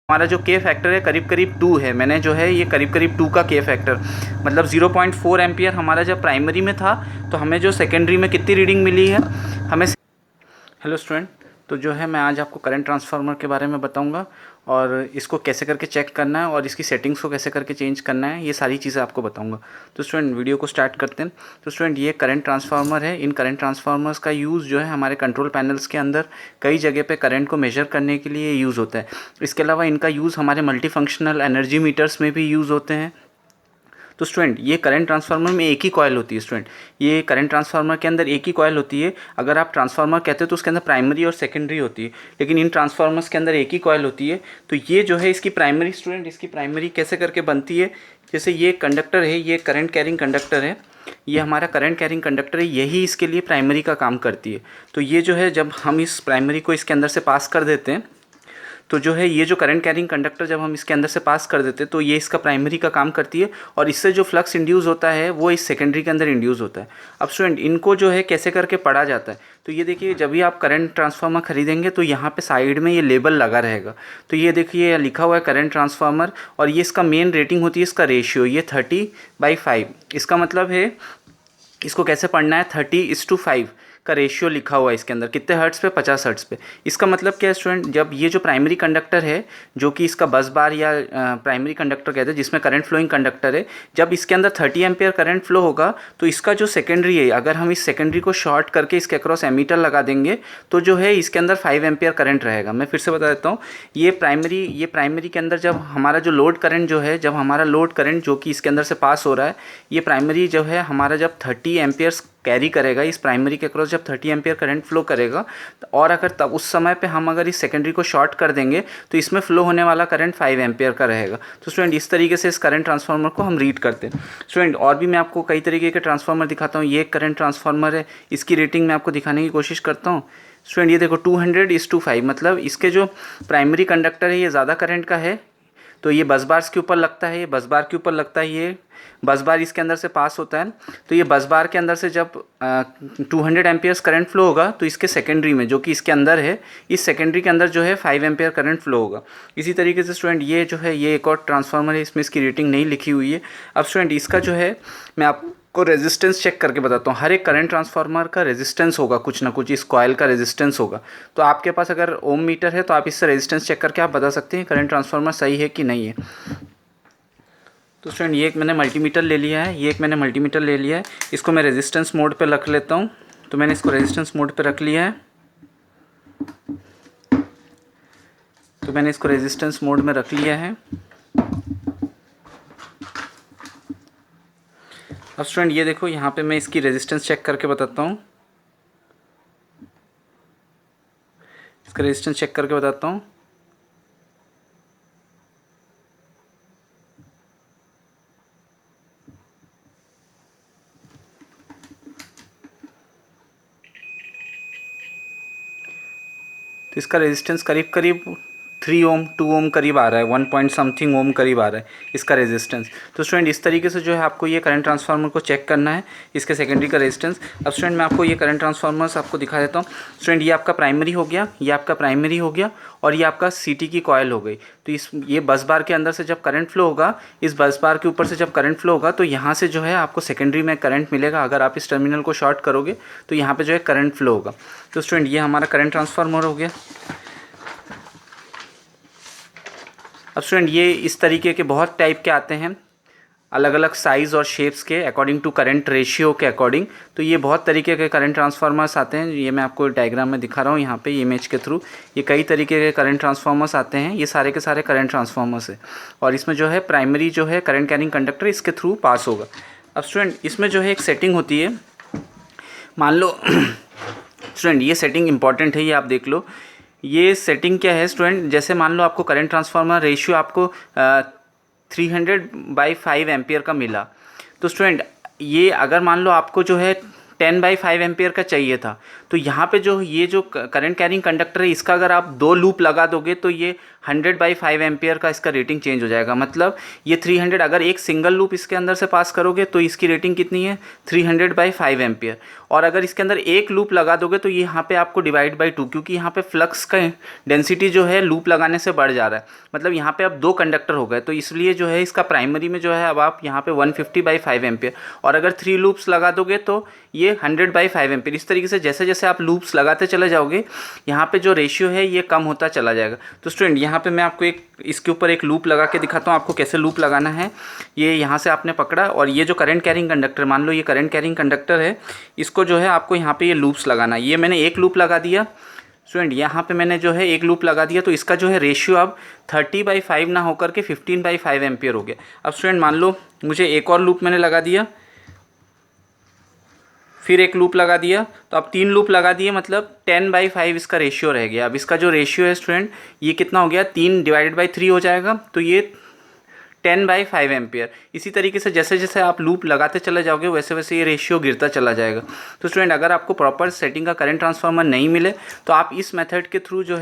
हमारा जो के फैक्टर है करीब करीब 2 है। मैंने जो है ये करीब करीब 2 का के फैक्टर, मतलब 0.4 एम्पियर हमारा जब प्राइमरी में था, तो हमें जो सेकेंडरी में कितनी रीडिंग मिली है हमें। हेलो स्टूडेंट, तो जो है मैं आज आपको करंट ट्रांसफार्मर के बारे में बताऊंगा और इसको कैसे करके चेक करना है और इसकी सेटिंग्स को कैसे करके चेंज करना है, ये सारी चीज़ें आपको बताऊंगा। तो स्टूडेंट वीडियो को स्टार्ट करते हैं। तो स्टूडेंट ये करंट ट्रांसफार्मर है। इन करंट ट्रांसफार्मर्स का यूज़ जो है हमारे कंट्रोल पैनल्स के अंदर कई जगह पे करंट को मेजर करने के लिए यूज़ होता है। इसके अलावा इनका यूज़ हमारे मल्टी फंक्शनल एनर्जी मीटर्स में भी यूज़ होते हैं। तो स्टूडेंट ये करंट ट्रांसफार्मर में एक ही कॉयल होती है। स्टूडेंट ये करंट ट्रांसफार्मर के अंदर एक ही कॉयल होती है। अगर आप ट्रांसफार्मर कहते हो तो उसके अंदर प्राइमरी और सेकेंडरी होती है, लेकिन इन ट्रांसफार्मर्स के अंदर एक ही कॉयल होती है। तो ये जो है इसकी प्राइमरी, स्टूडेंट इसकी प्राइमरी कैसे करके बनती है, जैसे ये कंडक्टर है, ये करंट कैरिंग कंडक्टर है, ये हमारा करंट कैरिंग कंडक्टर है, यही इसके लिए प्राइमरी का काम करती है। तो ये जो है जब हम इस प्राइमरी को इसके अंदर से पास कर देते हैं, तो जो है ये जो करंट कैरिंग कंडक्टर जब हम इसके अंदर से पास कर देते हैं तो ये इसका प्राइमरी का काम करती है और इससे जो फ्लक्स इंड्यूस होता है वो इस सेकेंडरी के अंदर इंड्यूस होता है। अब स्टूडेंट इनको जो है कैसे करके पढ़ा जाता है, तो ये देखिए जब भी आप करंट ट्रांसफार्मर खरीदेंगे तो यहाँ पे साइड में ये लेबल लगा रहेगा। तो ये देखिए लिखा हुआ है करंट ट्रांसफार्मर और ये इसका मेन रेटिंग होती है, इसका रेशियो ये 30/5। इसका मतलब है इसको कैसे पढ़ना है, 30:5 का रेशियो लिखा हुआ है इसके अंदर। कितने हर्ट्ज़ पे, 50 हर्ट्ज़ पे। इसका मतलब क्या है स्टूडेंट, जब ये जो प्राइमरी कंडक्टर है जो कि इसका बस बार या प्राइमरी कंडक्टर कहते हैं जिसमें करंट फ्लोइंग कंडक्टर है, जब इसके अंदर 30 एम्पियर करंट फ्लो होगा तो इसका जो सेकेंडरी है, अगर हम इस सेकेंडरी को शॉर्ट करके इसके अक्रॉस एमीटर लगा देंगे तो जो है इसके अंदर 5 एम्पियर करंट रहेगा। मैं फिर से बता देता हूँ, ये प्राइमरी के अंदर जब हमारा जो लोड करंट जो है, जब हमारा लोड करंट जो कि इसके अंदर से पास हो रहा है, ये प्राइमरी जो है हमारा जब 30 एम्पियर्स कैरी करेगा, इस प्राइमरी के क्रॉस जब 30 एम्पियर करंट फ्लो करेगा, और अगर तब उस समय पे हम अगर इस सेकेंडरी को शॉर्ट कर देंगे तो इसमें फ्लो होने वाला करंट 5 एम्पियर का रहेगा। तो स्टूडेंट इस तरीके से इस करंट ट्रांसफार्मर को हम रीड करते हैं। स्टूडेंट और भी मैं आपको कई तरीके के ट्रांसफार्मर दिखाता हूँ। ये एक करंट ट्रांसफार्मर है, इसकी रेटिंग मैं आपको दिखाने की कोशिश करता हूँ। स्टूडेंट ये देखो 200:5, मतलब इसके जो प्राइमरी कंडक्टर है ये ज़्यादा करंट का है, तो ये बस बार्स के ऊपर लगता है, ये बस बार के ऊपर लगता है, ये बस बार इसके अंदर से पास होता है। तो ये बस बार के अंदर से जब 200 एम्पियर्स करंट फ्लो होगा तो इसके सेकेंडरी में जो कि इसके अंदर है, इस सेकेंडरी के अंदर जो है 5 एम्पियर करंट फ्लो होगा। इसी तरीके से स्टूडेंट ये जो है ये एक और ट्रांसफार्मर है, इसमें इसकी रेटिंग नहीं लिखी हुई है। अब स्टूडेंट इसका जो है मैं आपको रेजिस्टेंस चेक करके बताता हूँ। हर एक करंट ट्रांसफार्मर का रेजिस्टेंस होगा, कुछ ना कुछ इस कॉयल का रेजिस्टेंस होगा। तो आपके पास अगर ओम मीटर है तो आप इससे रेजिस्टेंस चेक करके आप बता सकते हैं करंट ट्रांसफार्मर सही है कि नहीं है। तो स्टूडेंट ये एक मैंने मल्टीमीटर ले लिया है, ये एक मैंने मल्टीमीटर ले लिया है, इसको मैं रेजिस्टेंस मोड पे रख लेता हूँ। तो मैंने इसको रेजिस्टेंस मोड पे रख लिया है। तो मैंने इसको रेजिस्टेंस मोड में रख लिया है। अब स्टूडेंट ये देखो यहाँ पे मैं इसकी रेजिस्टेंस चेक करके बताता हूँ, इसका रेजिस्टेंस चेक करके बताता हूँ। तो इसका रेजिस्टेंस करीब करीब 3 ओम 2 ओम करीब आ रहा है, 1 पॉइंट समथिंग ओम करीब आ रहा है इसका रेजिस्टेंस। तो स्टूडेंट इस तरीके से जो है आपको ये करंट ट्रांसफार्मर को चेक करना है, इसके सेकेंडरी का रेजिस्टेंस। अब स्टूडेंट मैं आपको ये करंट ट्रांसफार्मर्स आपको दिखा देता हूँ। स्टूडेंट ये आपका प्राइमरी हो गया, ये आपका प्राइमरी हो गया, और ये आपका सीटी की कॉयल हो गई। तो ये बस बार के अंदर से जब करंट फ्लो होगा, इस बस बार के ऊपर से जब करंट फ्लो होगा तो यहाँ से जो है आपको सेकेंडरी में करंट मिलेगा। अगर आप इस टर्मिनल को शॉर्ट करोगे तो यहाँ पे जो है करंट फ्लो होगा। तो स्टूडेंट ये हमारा करंट ट्रांसफार्मर हो गया। अब स्टूडेंट ये इस तरीके के बहुत टाइप के आते हैं, अलग अलग साइज़ और शेप्स के अकॉर्डिंग टू करंट रेशियो के अकॉर्डिंग। तो ये बहुत तरीके के करंट ट्रांसफार्मर्स आते हैं। ये मैं आपको डायग्राम में दिखा रहा हूँ यहाँ पे इमेज के थ्रू। ये कई तरीके के करंट ट्रांसफार्मर्स आते हैं, ये सारे के सारे करंट ट्रांसफार्मर्स है। और इसमें जो है प्राइमरी जो है करंट कैरिंग कंडक्टर इसके थ्रू पास होगा। अब स्टूडेंट इसमें जो है एक सेटिंग होती है, मान लो स्टूडेंट ये सेटिंग इंपॉर्टेंट है, ये आप देख लो। ये सेटिंग क्या है स्टूडेंट, जैसे मान लो आपको करंट ट्रांसफार्मर रेशियो आपको 300/5 एम्पियर का मिला। तो स्टूडेंट ये अगर मान लो आपको जो है 10/5 एम्पियर का चाहिए था। तो यहाँ पे जो ये जो करंट कैरिंग कंडक्टर है इसका अगर आप 2 लूप लगा दोगे तो ये 100/5 एम्पियर का इसका रेटिंग चेंज हो जाएगा। मतलब ये 300, अगर एक सिंगल लूप इसके अंदर से पास करोगे तो इसकी रेटिंग कितनी है 300/5 एम्पियर। और अगर इसके अंदर एक लूप लगा दोगे तो ये यहाँ पे आपको डिवाइड बाई 2, क्योंकि यहाँ पे फ्लक्स का डेंसिटी जो है लूप लगाने से बढ़ जा रहा है। मतलब यहाँ पे अब 2 कंडक्टर हो गए, तो इसलिए जो है इसका प्राइमरी में जो है अब आप यहाँ पे 150/5 एम्पियर, और अगर 3 लूप्स लगा दोगे तो ये 100/5 एम्पियर। इस तरीके से जैसे जैसे आप लूप्स लगाते चले जाओगे यहाँ पे जो रेशियो है ये कम होता चला जाएगा। तो स्टूडेंट यहाँ पे मैं आपको इसके ऊपर एक लूप लगा के दिखाता हूँ आपको कैसे लूप लगाना है। ये यहाँ से आपने पकड़ा और ये जो करंट कैरिंग कंडक्टर, मान लो ये करंट कैरिंग कंडक्टर है, इसको जो है आपको यहाँ पे ये लूप्स लगाना है। ये मैंने एक लूप लगा दिया स्टूडेंट, यहाँ पे मैंने जो है एक लूप लगा दिया, तो इसका जो है रेशियो अब 30/5 ना होकर के 15/5 एम्पियर हो गया। अब स्टूडेंट मान लो मुझे एक और लूप मैंने लगा दिया, फिर एक लूप लगा दिया, तो अब 3 लूप लगा दिए, मतलब 10/5 इसका रेशियो रह गया। अब इसका जो रेशियो है स्टूडेंट ये कितना हो गया 3/3 हो जाएगा, तो ये 10/5 एम्पियर। इसी तरीके से जैसे जैसे आप लूप लगाते चले जाओगे वैसे वैसे ये रेशियो गिरता चला जाएगा। तो स्टूडेंट अगर आपको प्रॉपर सेटिंग का करंट ट्रांसफार्मर नहीं मिले तो आप इस मेथड के थ्रू जो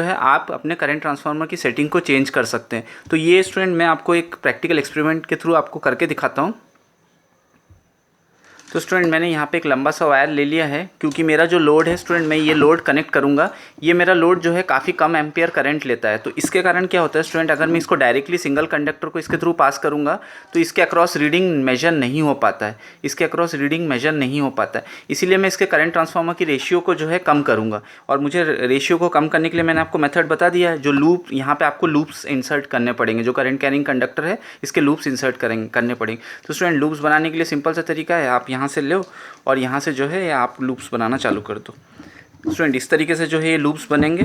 है आप अपने करंट ट्रांसफार्मर की सेटिंग को चेंज कर सकते हैं। तो ये स्टूडेंट मैं आपको एक प्रैक्टिकल एक्सपेरिमेंट के थ्रू आपको करके दिखाता हूँ। तो स्टूडेंट मैंने यहाँ पे एक लंबा सा वायर ले लिया है, क्योंकि मेरा जो लोड है स्टूडेंट मैं ये लोड कनेक्ट करूँगा। ये मेरा लोड जो है काफ़ी कम एम्पियर करंट लेता है। तो इसके कारण क्या होता है स्टूडेंट, अगर मैं इसको डायरेक्टली सिंगल कंडक्टर को इसके थ्रू पास करूँगा तो इसके अक्रॉस रीडिंग मेजर नहीं हो पाता है, इसीलिए मैं इसके करंट ट्रांसफार्मर की रेशियो को जो है कम करूँगा। और मुझे रेशियो को कम करने के लिए मैंने आपको मेथड बता दिया है। जो लूप यहाँ पर आपको लूप्स इंसर्ट करने पड़ेंगे, जो करंट कैरिंग कंडक्टर है इसके लूप्स इंसर्ट करने पड़ेंगे। तो स्टूडेंट लूप्स बनाने के लिए सिंपल सा तरीका है, आप यहाँ से लो और यहाँ से जो है आप लूप्स बनाना चालू कर दो। स्टूडेंट इस तरीके से जो है ये लूप्स बनेंगे।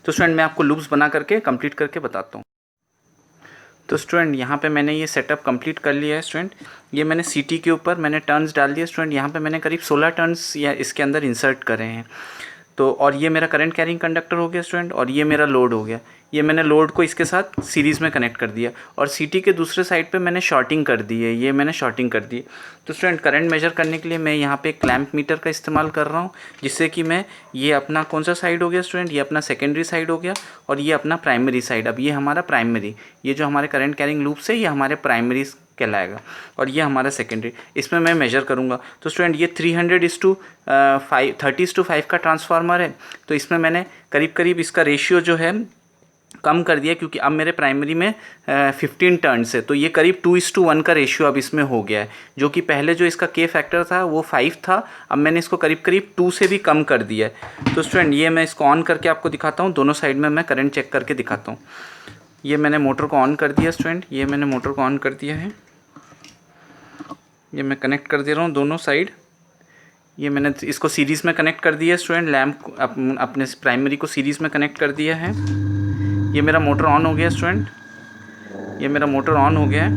तो स्टूडेंट मैं आपको लूप्स बना करके कंप्लीट करके बताता हूँ। तो स्टूडेंट यहाँ पे मैंने ये सेटअप कंप्लीट कर लिया है स्टूडेंट। ये मैंने सीटी के ऊपर मैंने टर्न्स डाल दिए स्टूडेंट। यहाँ पे मैंने करीब 16 टर्न्स या इसके अंदर इंसर्ट करे हैं। तो और ये मेरा करंट कैरिंग कंडक्टर हो गया स्टूडेंट, और ये मेरा लोड हो गया। ये मैंने लोड को इसके साथ सीरीज़ में कनेक्ट कर दिया, और सीटी के दूसरे साइड पे मैंने शॉर्टिंग कर दी है। ये मैंने शॉर्टिंग कर दी। तो स्टूडेंट करंट मेजर करने के लिए मैं यहाँ पे क्लैंप मीटर का इस्तेमाल कर रहा हूँ, जिससे कि मैं ये अपना कौन सा साइड हो गया स्टूडेंट, ये अपना सेकेंडरी साइड हो गया, और ये अपना प्राइमरी साइड। अब ये हमारा प्राइमरी, ये जो हमारे करंट कैरिंग लूप से ये हमारे प्राइमरी कहलाएगा, और ये हमारा सेकेंडरी। इसमें मैं मेजर करूँगा। तो स्टूडेंट ये 30:5 का ट्रांसफार्मर है। तो इसमें मैंने करीब करीब इसका रेशियो जो है कम कर दिया, क्योंकि अब मेरे प्राइमरी में 15 टर्न्स है। तो ये करीब 2:1 का रेशियो अब इसमें हो गया है, जो कि पहले जो इसका के फैक्टर था वो 5 था, अब मैंने इसको करीब करीब 2 से भी कम कर दिया है। तो स्टूडेंट ये मैं इसको ऑन करके आपको दिखाता हूँ, दोनों साइड में मैं करंट चेक करके दिखाता हूँ। ये मैंने मोटर को ऑन कर दिया स्टूडेंट, ये मैंने मोटर को ऑन कर दिया है। ये मैं कनेक्ट कर दे रहा हूँ दोनों साइड। ये मैंने इसको सीरीज़ में कनेक्ट कर दिया स्टूडेंट, लैम्प अपने प्राइमरी को सीरीज़ में कनेक्ट कर दिया है। ये मेरा मोटर ऑन हो गया स्टूडेंट, ये मेरा मोटर ऑन हो गया है,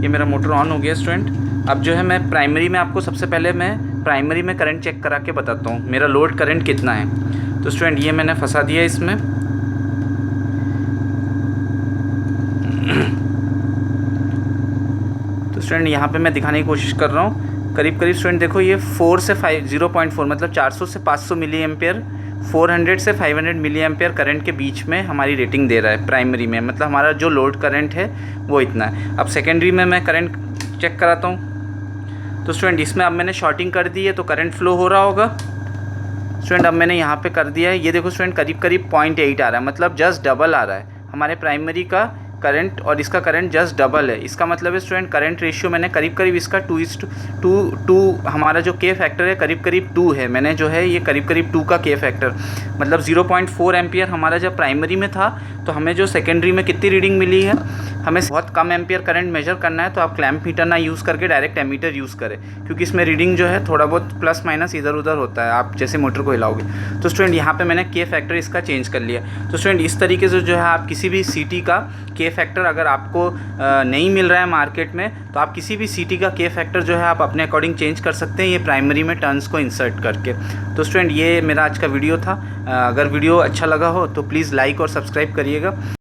ये मेरा मोटर ऑन हो गया स्टूडेंट। अब जो है मैं प्राइमरी में आपको सबसे पहले मैं प्राइमरी में करंट चेक करा के बताता हूँ मेरा लोड करंट कितना है। तो स्टूडेंट ये मैंने फंसा दिया इसमें। तो स्टूडेंट यहाँ पे मैं दिखाने की कोशिश कर रहा हूँ। करीब करीब स्टूडेंट देखो ये 4 से 0.4 मतलब 400 से 500 मिली एम्पियर, 400 से 500 मिली एम्पियर करंट के बीच में हमारी रेटिंग दे रहा है प्राइमरी में। मतलब हमारा जो लोड करंट है वो इतना है। अब सेकेंडरी में मैं करंट चेक कराता हूँ। तो स्टूडेंट इसमें अब मैंने शॉर्टिंग कर दी है तो करंट फ्लो हो रहा होगा स्टूडेंट। अब मैंने यहाँ पे कर दिया है, ये देखो स्टूडेंट करीब करीब 0.8 आ रहा है, मतलब जस्ट डबल आ रहा है हमारे प्राइमरी का करंट, और इसका करंट जस्ट डबल है। इसका मतलब है स्टूडेंट करंट रेशियो मैंने करीब करीब इसका 2:2 हमारा जो के फैक्टर है करीब करीब 2 है। मैंने जो है ये करीब करीब 2 का के फैक्टर, मतलब 0.4 एम्पियर हमारा जब प्राइमरी में था, तो हमें जो सेकेंडरी में कितनी रीडिंग मिली है, हमें बहुत कम एम्पियर करंट मेजर करना है तो आप क्लैंप मीटर ना यूज़ करके डायरेक्ट एमीटर यूज़ करें, क्योंकि इसमें रीडिंग जो है थोड़ा बहुत प्लस माइनस इधर उधर होता है आप जैसे मोटर को हिलाओगे। तो स्टूडेंट यहाँ पे मैंने के फैक्टर इसका चेंज कर लिया। तो स्टूडेंट इस तरीके से जो है आप किसी भी सीटी का के फैक्टर अगर आपको नहीं मिल रहा है मार्केट में, तो आप किसी भी सीटी का के फैक्टर जो है आप अपने अकॉर्डिंग चेंज कर सकते हैं, ये प्राइमरी में टर्न्स को इंसर्ट करके। तो स्टूडेंट ये मेरा आज का वीडियो था। अगर वीडियो अच्छा लगा हो तो प्लीज़ लाइक और सब्सक्राइब करिएगा।